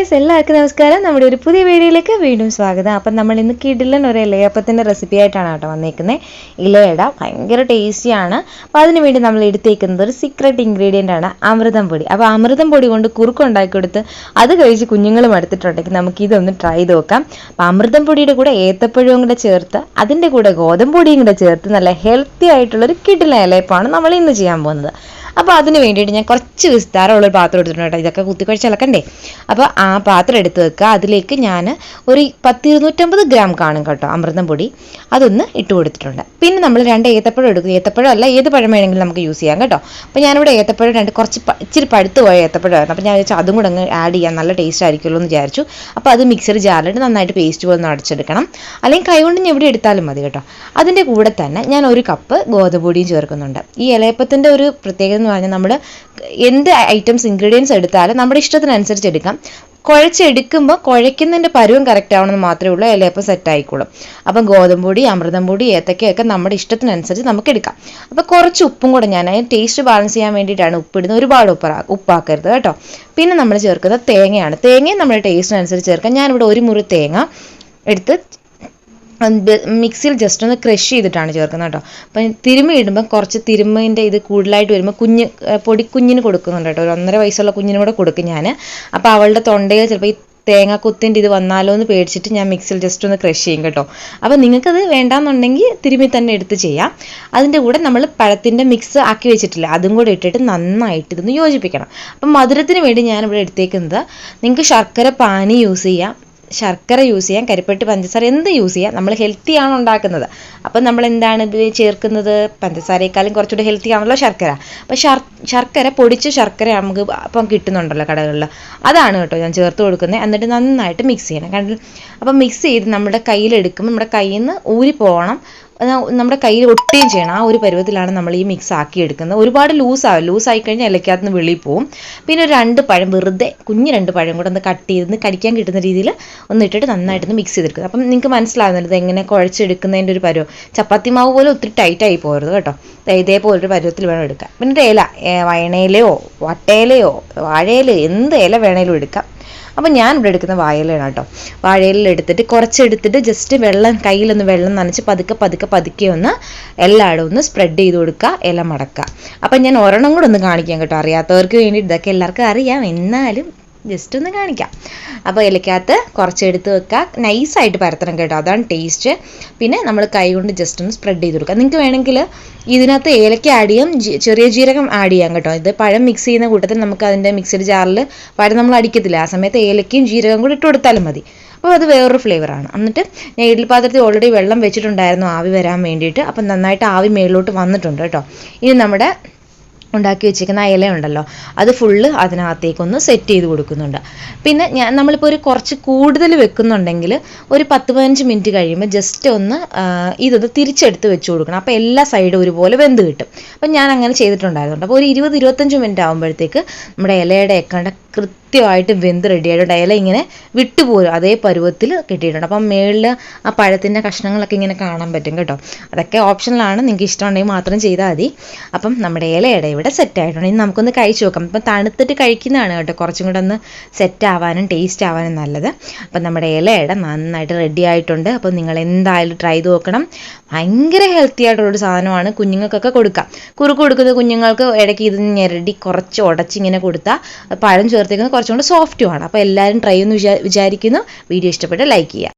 Guys, എല്ലാവർക്കും നമസ്കാരം. നമ്മുടെ ഒരു പുതിയ വീഡിയോയിലേക്ക് വീണ്ടും സ്വാഗതം. അപ്പം നമ്മൾ ഇന്ന് കിടിലൻ ഒരു ഇലയപ്പത്തിൻ്റെ റെസിപ്പി ആയിട്ടാണ് കേട്ടോ വന്നേക്കുന്നത്. ഇലയട ഭയങ്കര ടേസ്റ്റിയാണ്. അപ്പോൾ അതിന് വേണ്ടി നമ്മൾ എടുത്തേക്കുന്നത് ഒരു സീക്രട്ട് ഇൻഗ്രീഡിയൻ്റ് ആണ് അമൃതം പൊടി. അപ്പോൾ അമൃതം പൊടി കൊണ്ട് കുറുക്കുണ്ടാക്കി കൊടുത്ത് അത് കഴിച്ച് കുഞ്ഞുങ്ങളും എടുത്തിട്ടുണ്ടെങ്കിൽ നമുക്കിതൊന്ന് ട്രൈ ചെയ്ത് നോക്കാം. അപ്പോൾ അമൃതം പൊടിയുടെ കൂടെ ഏത്തപ്പഴവും കൂടെ ചേർത്ത് അതിൻ്റെ കൂടെ ഗോതമ്പ് പൊടിയും കൂടെ ചേർത്ത് നല്ല ഹെൽത്തി ആയിട്ടുള്ളൊരു കിടിലൻ ഇലയപ്പമാണ് നമ്മൾ ഇന്ന് ചെയ്യാൻ പോകുന്നത്. അപ്പോൾ അതിന് വേണ്ടിയിട്ട് ഞാൻ കുറച്ച് വിസ്താരമുള്ളൊരു പാത്രം എടുത്തിട്ടുണ്ട് കേട്ടോ. ഇതൊക്കെ കുത്തിക്കുഴച്ച് ഇളക്കണ്ടേ. അപ്പോൾ ആ പാത്രം എടുത്ത് വെക്കുക. അതിലേക്ക് ഞാൻ ഒരു 250 ഗ്രാം കാണും കേട്ടോ അമൃതം പൊടി, അതൊന്ന് ഇട്ട് കൊടുത്തിട്ടുണ്ട്. പിന്നെ നമ്മൾ 2 ഏത്തപ്പഴം എടുക്കും. ഏത്തപ്പഴം അല്ല, ഏത് പഴം വേണമെങ്കിലും നമുക്ക് യൂസ് ചെയ്യാം കേട്ടോ. അപ്പോൾ ഞാനിവിടെ ഏത്തപ്പഴം കുറച്ച് ഇച്ചിരി പഴുത്ത് പോയ ഏത്തപ്പഴമായിരുന്നു. അപ്പോൾ ഞാൻ വിചാരിച്ചു അതും കൂടെ അങ്ങ് ആഡ് ചെയ്യാൻ നല്ല ടേസ്റ്റ് ആയിരിക്കുമല്ലോ എന്ന് വിചാരിച്ചു. അപ്പോൾ അത് മിക്സർ ജാറിലിട്ട് നന്നായിട്ട് പേസ്റ്റ് പോലെ ഒന്ന് അടച്ചെടുക്കണം. അല്ലെങ്കിൽ കൈകൊണ്ട് ഞാൻ എവിടെ എടുത്താലും മതി കേട്ടോ. അതിൻ്റെ കൂടെ തന്നെ ഞാൻ 1 കപ്പ് ഗോതമ്പ് പൊടിയും ചേർക്കുന്നുണ്ട്. ഈ ഇലയപ്പത്തിൻ്റെ ഒരു പ്രത്യേകത എന്ന് പറഞ്ഞാൽ നമ്മൾ എന്ത് ഐറ്റംസ് ഇൻഗ്രീഡിയൻസ് എടുത്താലും നമ്മുടെ ഇഷ്ടത്തിനനുസരിച്ച് എടുക്കാം. കുഴച്ചെടുക്കുമ്പോൾ കുഴയ്ക്കുന്നതിൻ്റെ പരുവം കറക്റ്റ് ആവണമെന്ന് മാത്രമേ ഉള്ളൂ, ഇലയപ്പം സെറ്റ് ആയിക്കോളും. അപ്പം ഗോതമ്പ് പൊടി, അമൃതം പൊടി, ഏത്തക്കയൊക്കെ നമ്മുടെ ഇഷ്ടത്തിനനുസരിച്ച് നമുക്ക് എടുക്കാം. അപ്പോൾ കുറച്ച് ഉപ്പും കൂടെ ഞാൻ ടേസ്റ്റ് ബാലൻസ് ചെയ്യാൻ വേണ്ടിയിട്ടാണ് ഉപ്പിടുന്നത്. ഒരുപാട് ഉപ്പാക്കരുത് കേട്ടോ. പിന്നെ നമ്മൾ ചേർക്കുന്നത് തേങ്ങയാണ്. തേങ്ങയും നമ്മുടെ ടേസ്റ്റിനനുസരിച്ച് ചേർക്കാം. ഞാനിവിടെ 1 മുറി തേങ്ങ എടുത്ത് മിക്സിയിൽ ജസ്റ്റ് ഒന്ന് ക്രഷ് ചെയ്തിട്ടാണ് ചേർക്കുന്നത് കേട്ടോ. അപ്പം തിരുമ്മി ഇടുമ്പോൾ കുറച്ച് തിരുമ്മിൻ്റെ ഇത് കൂടുതലായിട്ട് വരുമ്പോൾ പൊടിക്കുഞ്ഞിന് കൊടുക്കുന്നുണ്ട് കേട്ടോ. ഒരു 1.5 വയസ്സുള്ള കുഞ്ഞിനും കൂടെ കൊടുക്കും ഞാൻ. അപ്പോൾ അവളുടെ തൊണ്ടയിൽ ചിലപ്പോൾ ഈ തേങ്ങാക്കുത്തിൻ്റെ ഇത് വന്നാലോ എന്ന് പേടിച്ചിട്ട് ഞാൻ മിക്സിയിൽ ജസ്റ്റ് ഒന്ന് ക്രഷ് ചെയ്യും കേട്ടോ. അപ്പോൾ നിങ്ങൾക്കത് വേണ്ടാന്നുണ്ടെങ്കിൽ തിരുമ്മി തന്നെ എടുത്ത് ചെയ്യാം. അതിൻ്റെ കൂടെ നമ്മൾ പഴത്തിൻ്റെ മിക്സ് ആക്കി വെച്ചിട്ടില്ല, അതും കൂടെ ഇട്ടിട്ട് നന്നായിട്ട് ഇതൊന്ന് യോജിപ്പിക്കണം. അപ്പം മധുരത്തിന് വേണ്ടി ഞാനിവിടെ എടുത്തേക്കുന്നത്, നിങ്ങൾക്ക് ശർക്കര പാനി യൂസ് ചെയ്യാം, ശർക്കര യൂസ് ചെയ്യാം, കരിപ്പെട്ടി, പഞ്ചസാര എന്ത് യൂസ് ചെയ്യാം. നമ്മൾ ഹെൽത്തി ആണ് ഉണ്ടാക്കുന്നത്. അപ്പം നമ്മൾ എന്താണ് ചേർക്കുന്നത്, പഞ്ചസാരയെക്കാളും കുറച്ചുകൂടി ഹെൽത്തി ആണല്ലോ ശർക്കര. അപ്പം ശർക്കര പൊടിച്ച ശർക്കര നമുക്ക് അപ്പം കിട്ടുന്നുണ്ടല്ലോ കടകളിൽ, അതാണ് കേട്ടോ ഞാൻ ചേർത്ത് കൊടുക്കുന്നത്. എന്നിട്ട് നന്നായിട്ട് മിക്സ് ചെയ്യണം. അപ്പം മിക്സ് ചെയ്ത് നമ്മുടെ കയ്യിലെടുക്കുമ്പോൾ നമ്മുടെ കയ്യിൽ നിന്ന് ഊരി പോകണം, നമ്മുടെ കയ്യിൽ ഒട്ടുകയും ചെയ്യണം. ആ ഒരു പരുവത്തിലാണ് നമ്മൾ ഈ മിക്സ് ആക്കി എടുക്കുന്നത്. ഒരുപാട് ലൂസായി കഴിഞ്ഞാൽ ഇലക്കകത്ത് നിന്ന് വെളിയിൽ പോവും. പിന്നെ ഒരു 2 പഴം, വെറുതെ കുഞ്ഞ് 2 പഴം കൂടെ ഒന്ന് കട്ട് ചെയ്ത് കടിക്കാൻ കിട്ടുന്ന രീതിയിൽ ഒന്ന് ഇട്ടിട്ട് നന്നായിട്ടൊന്ന് മിക്സ് ചെയ്തെടുക്കുക. അപ്പം നിങ്ങൾക്ക് മനസ്സിലാകുന്നത് ഇത് എങ്ങനെ കുഴച്ചെടുക്കുന്നതിൻ്റെ ഒരു പരുവം. ചപ്പാത്തി മാവ് പോലെ ഒത്തിരി ടൈറ്റായി പോകരുത് കേട്ടോ. ഇതേപോലൊരു പരുവത്തിൽ വേണം എടുക്കാം. പിന്നെ ഇല, വയണയിലയോ വട്ടയിലയോ വാഴയിലയോ എന്ത് ഇല വേണേലും എടുക്കാം. അപ്പം ഞാൻ ഇവിടെ എടുക്കുന്ന വാഴയിലാണ് കേട്ടോ. വാഴയില എടുത്തിട്ട് കുറച്ചെടുത്തിട്ട് ജസ്റ്റ് കയ്യിലൊന്ന് വെള്ളം നനച്ച് പതുക്കെ ഒന്ന് എല്ലായിടും ഒന്ന് സ്പ്രെഡ് ചെയ്ത് കൊടുക്കുക, ഇല മടക്കുക. അപ്പം ഞാൻ ഒരെണ്ണം കൂടെ ഒന്ന് കാണിക്കാം കേട്ടോ. അറിയാത്തവർക്ക് വേണ്ടി, ഇതൊക്കെ എല്ലാവർക്കും അറിയാം, എന്നാലും ജസ്റ്റ് ഒന്ന് കാണിക്കാം. അപ്പോൾ ഇലക്കകത്ത് കുറച്ചെടുത്ത് വെക്കുക, നൈസായിട്ട് പരത്തണം കേട്ടോ, അതാണ് ടേസ്റ്റ്. പിന്നെ നമ്മൾ കൈ കൊണ്ട് ജസ്റ്റ് ഒന്ന് സ്പ്രെഡ് ചെയ്ത് കൊടുക്കുക. നിങ്ങൾക്ക് വേണമെങ്കിൽ ഇതിനകത്ത് ഏലക്ക ആഡ് ചെയ്യാം, ചെറിയ ജീരകം ആഡ് ചെയ്യാം കേട്ടോ. ഇത് പഴം മിക്സ് ചെയ്യുന്ന കൂട്ടത്തിൽ നമുക്ക് അതിൻ്റെ മിക്സഡ് ജാറിൽ പഴം നമ്മൾ അടിക്കത്തില്ല, ആ സമയത്ത് ഏലക്കയും ജീരകം കൂടി ഇട്ട് കൊടുത്താലും മതി. അപ്പോൾ അത് വേറൊരു ഫ്ലേവറാണ്. എന്നിട്ട് ഞാൻ ഇഡ്ഡലി പാത്രത്തിൽ ഓൾറെഡി വെള്ളം വെച്ചിട്ടുണ്ടായിരുന്നു ആവി വരാൻ വേണ്ടിയിട്ട്. അപ്പം നന്നായിട്ട് ആവി മേളിലോട്ട് വന്നിട്ടുണ്ട് കേട്ടോ. ഇനി നമ്മുടെ ഉണ്ടാക്കി വെച്ചിരിക്കുന്ന ആ ഇല ഉണ്ടല്ലോ, അത് ഫുള്ള് അതിനകത്തേക്കൊന്ന് സെറ്റ് ചെയ്ത് കൊടുക്കുന്നുണ്ട്. പിന്നെ നമ്മളിപ്പോൾ ഒരു കുറച്ച് കൂടുതൽ വെക്കുന്നുണ്ടെങ്കിൽ ഒരു 10-15 മിനിറ്റ് കഴിയുമ്പോൾ ജസ്റ്റ് ഒന്ന് ഇതൊന്ന് തിരിച്ചെടുത്ത് വെച്ച് കൊടുക്കണം. അപ്പോൾ എല്ലാ സൈഡും ഒരുപോലെ വെന്ത് കിട്ടും. അപ്പം ഞാൻ അങ്ങനെ ചെയ്തിട്ടുണ്ടായിരുന്നു. അപ്പോൾ ഒരു 20-25 മിനിറ്റ് ആകുമ്പോഴത്തേക്ക് നമ്മുടെ ഇലയുടെ ഒക്കെ കൃത്യമായിട്ട് വെന്ത് റെഡി ആയിട്ടുണ്ട്. ഇല ഇങ്ങനെ വിട്ടുപോരും, അതേ പരുവത്തിൽ കിട്ടിയിട്ടുണ്ട്. അപ്പം മേളിൽ ആ പഴത്തിൻ്റെ കഷ്ണങ്ങളൊക്കെ ഇങ്ങനെ കാണാൻ പറ്റും കേട്ടോ. അതൊക്കെ ഓപ്ഷനിലാണ്, നിങ്ങൾക്ക് ഇഷ്ടമുണ്ടെങ്കിൽ മാത്രം ചെയ്താൽ മതി. അപ്പം നമ്മുടെ ഇലയുടെ ഇവിടെ സെറ്റ് ആയിട്ടുണ്ട്. ഇനി നമുക്കൊന്ന് കഴിച്ച് നോക്കാം. അപ്പം തണുത്തിട്ട് കഴിക്കുന്നതാണ് കേട്ടോ കുറച്ചും കൂടെ ഒന്ന് സെറ്റ് ആവാനും ടേസ്റ്റ് ആവാനും നല്ലത്. അപ്പം നമ്മുടെ ഇലയുടെ നന്നായിട്ട് റെഡി ആയിട്ടുണ്ട്. അപ്പം നിങ്ങൾ എന്തായാലും ട്രൈ ചെയ്ത് നോക്കണം. ഭയങ്കര ഹെൽത്തി ആയിട്ടുള്ളൊരു സാധനമാണ്, കുഞ്ഞുങ്ങൾക്കൊക്കെ കൊടുക്കാം. കുറുക്ക് കൊടുക്കുന്ന കുഞ്ഞുങ്ങൾക്ക് ഇടയ്ക്ക് ഇത് ഞെരടി കുറച്ച് ഉടച്ചിങ്ങനെ കൊടുത്താൽ പഴം ചേർത്തേക്കുന്നത് കുറച്ചും കൂടെ സോഫ്റ്റുമാണ്. അപ്പോൾ എല്ലാവരും ട്രൈ എന്ന് വിചാരിക്കുന്നു. വീഡിയോ ഇഷ്ടപ്പെട്ട് ലൈക്ക് ചെയ്യുക.